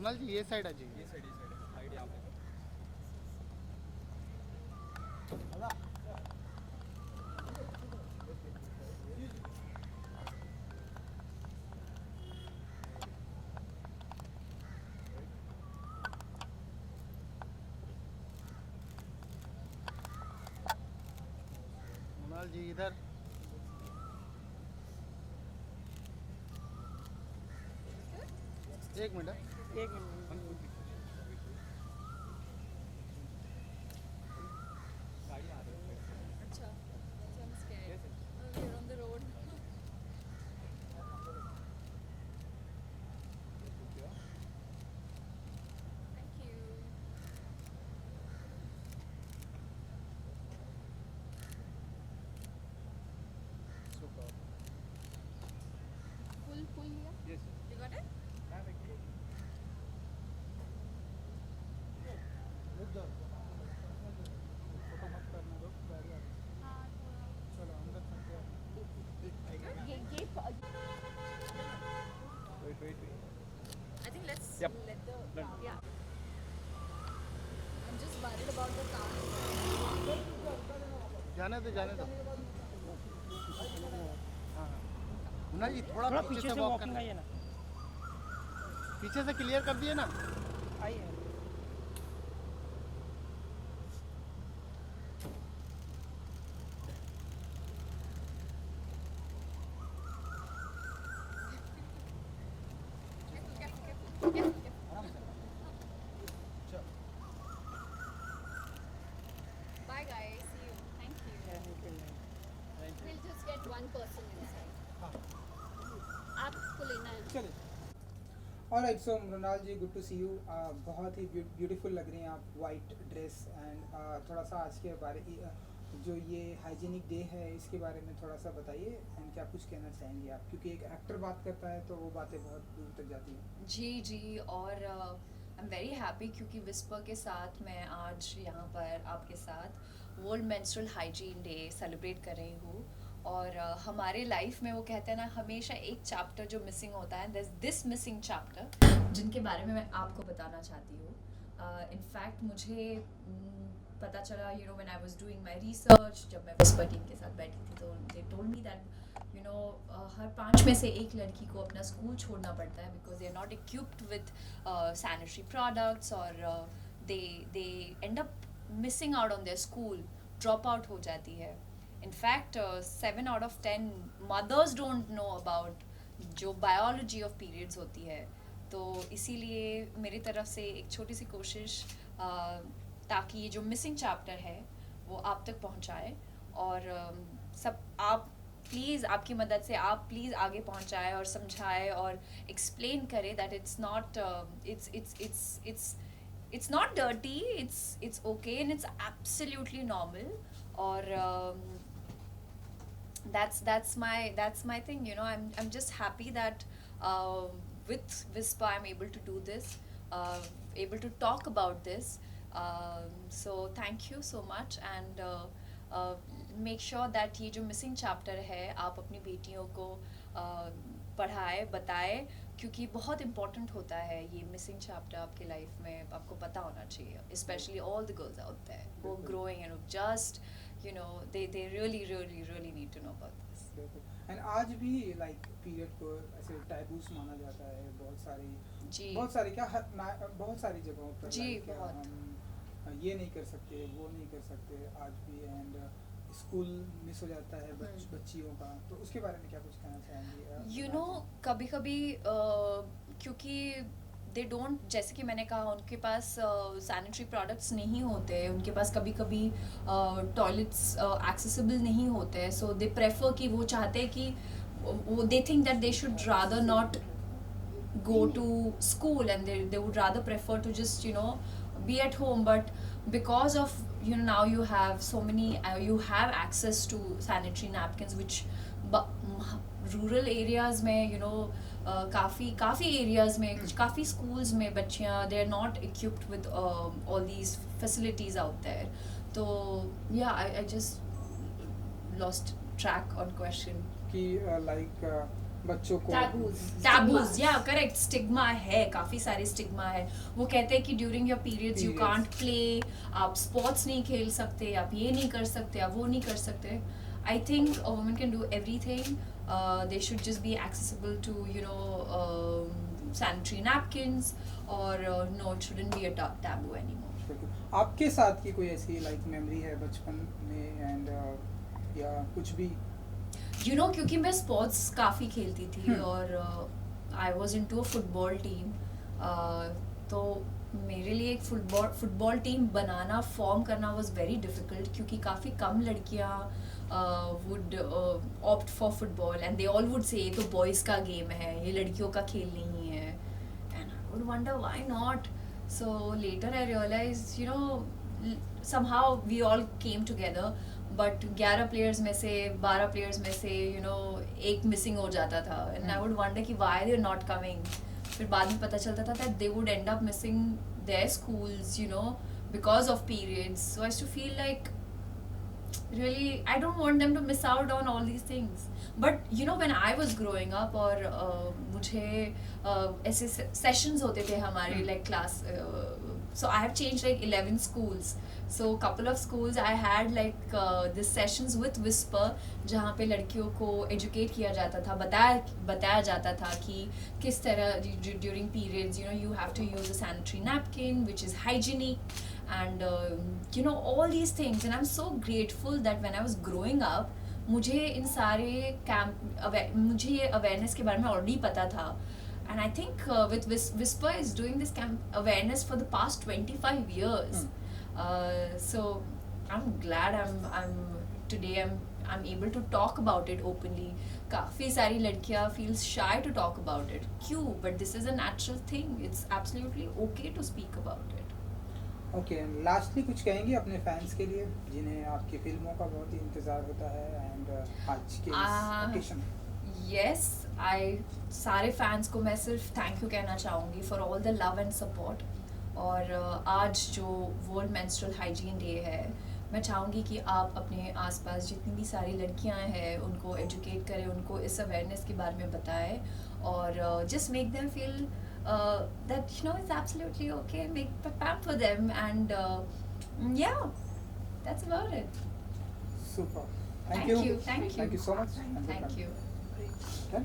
कुणाल जी ये साइड आ जाइए। ये साइड साइड यहाँ पे। कुणाल जी इधर। एक मिनट। एक मिनट। गाड़ी आ रही है। अच्छा, so I'm scared. Yes, yes. We're on the road. Thank you. Super. Pull लिया? Yes, yes. You got it? रुक जाओ। फोटो मत करने दो, गाड़ी आ रही है। हाँ, थोड़ा। चलो अंदर चलते हैं। ये Wait. I think let's Yep. let the Done. yeah. I'm just worried about the car. जाने दो जाने दो। हाँ हाँ। कुणाल जी थोड़ा थोड़ा पीछे से से वॉक वॉकिंग करना। आइए ना। पीछे से क्लियर कर दिए ना। आइए। Careful. आराम से। चलो। Bye guys. See you. Thank you. We'll just get one person inside. हाँ आपको लेना है? चलिए। Alright, so Mrinal ji, good to see you. बहुत ही ब्यूटीफुल लग रही हैं आप, वाइट ड्रेस एंड थोड़ा सा आज के बारे जो ये हाइजीनिक डे है इसके बारे में थोड़ा सा बताइए एंड क्या कुछ कहना चाहेंगे आप, क्योंकि एक एक्टर बात करता है तो वो बातें बहुत दूर तक जाती हैं। जी और आई एम वेरी हैप्पी क्योंकि विस्पर के साथ मैं आज यहाँ पर आपके साथ world menstrual hygiene day celebrate कर रही हूँ। और हमारे लाइफ में वो कहते हैं ना, हमेशा एक चैप्टर जो मिसिंग होता है, दिस मिसिंग चैप्टर जिनके बारे में मैं आपको बताना चाहती हूँ। इनफैक्ट मुझे पता चला, you know, when I was doing my research, जब मैं विस्पर टीम के साथ बैठी थी तो they told me that, you know, हर 5 में से एक लड़की को अपना स्कूल छोड़ना पड़ता है because they are not equipped with sanitary products, और they end up missing out on their school, drop out हो जाती है। In fact 7 out of 10 mothers don't know about जो बायोलॉजी ऑफ पीरियड्स होती है। तो इसीलिए मेरी तरफ से एक छोटी सी कोशिश, ताकि ये जो मिसिंग चैप्टर है वो आप तक पहुंचाए, और सब आप प्लीज़, आपकी मदद से आप प्लीज़ आगे पहुंचाए और समझाए और एक्सप्लेन करें that it's not it's not dirty, it's okay and it's absolutely normal. और that's my thing, you know. I'm just happy that with Vispa I'm able to do this, able to talk about this. So thank you so much, and make sure that ये जो missing chapter है आप अपनी बेटियों को पढ़ाए, बताए, क्योंकि बहुत important होता है ये missing chapter आपके life में, आपको पता होना चाहिए, especially all the girls out there who are growing and who just, you know, they really need to know about this. And आज भी लाइक पीरियड को ऐसे टैबूस माना जाता है जी। बहुत सारी क्या बहुत सारी जगहों पर, जी, like, बहुत। हम ये नहीं कर सकते, वो नहीं कर सकते आज भी, एंड स्कूल मिस हो जाता है बच्चियों का, तो उसके बारे में क्या कुछ कहना चाहेंगे? यू नो, कभी कभी क्योंकि दे डोंट, जैसे कि मैंने कहा, उनके पास सैनिटरी प्रोडक्ट्स नहीं होते, उनके पास कभी कभी टॉयलेट्स एक्सेसिबल नहीं होते, सो दे प्रेफर कि वो चाहते हैं कि वो they think that they should rather not go to school, and they would rather prefer to just, you know, be at home. But because of, you know, now you have so many you have access to sanitary napkins, which rural areas में, you know, काफ़ी areas में, काफ़ी schools में बच्चियाँ, they are not equipped with all these facilities out there. तो yeah, I just lost track on question. कि like बच्चों को टैबूज या करेक्ट स्टिग्मा है, काफी सारे स्टिग्मा है। वो कहते हैं कि during your periods you can't play, आप स्पोर्ट्स नहीं खेल सकते, आप ये नहीं कर सकते, आप वो नहीं कर सकते। I think a woman can do everything, they should just be accessible to sanitary napkins, or no, it shouldn't be a taboo anymore. आपके साथ की कोई ऐसी लाइक मेमोरी है बचपन में एंड या कुछ भी? क्योंकि मैं स्पोर्ट्स काफ़ी खेलती थी और I was into a football team, तो मेरे लिए एक फुटबॉल टीम बनाना, फॉर्म करना वॉज वेरी डिफ़िकल्ट, क्योंकि काफ़ी कम लड़कियाँ would opt for football and they all would say ये तो बॉयज़ का गेम है, ये लड़कियों का खेल नहीं है, and I would wonder why not. So later I realize somehow we all came together, but 11 players में से 12 प्लेयर्स में से एक मिसिंग हो जाता था, एंड आई वुड वंडर कि why they are not coming. फिर बाद में पता चलता था that they would end up missing their schools because of periods. So I used to feel like really I don't want them to miss out on all these things, but when I was growing up और मुझे ऐसे sessions होते थे हमारे like class, so I have changed like 11 schools, so couple of schools I had like this sessions with Whisper, जहाँ पे लड़कियों को educate किया जाता था, बताया जाता था कि किस तरह during periods you have to use a sanitary napkin which is hygienic, and all these things, and I'm so grateful that when I was growing up मुझे इन सारे मुझे ये awareness के बारे में already पता था, and I think with Whisper is doing this awareness for the past 25 years. So I'm glad I'm able to talk about it openly. काफ़ी सारी लड़कियाँ feel shy to talk about it, क्यों? But this is a natural thing, it's absolutely okay to speak about it. Okay, lastly कुछ कहेंगे अपने fans के लिए जिन्हें आपकी फिल्मों का बहुत ही इंतज़ार होता है एंड आज के ओकेशन? यस, सारे फैंस को मैं सिर्फ थैंक यू कहना चाहूँगी for all the love and support. और आज जो वर्ल्ड मेंस्ट्रुअल हाइजीन डे है, मैं चाहूँगी कि आप अपने आसपास जितनी भी सारी लड़कियाँ हैं उनको एजुकेट करें, उनको इस अवेयरनेस के बारे में बताएं, और just make them feel that it's absolutely okay, make pamper them, and yeah, that's about it. Super. Thank you. Thank you so much. Thank you. Okay.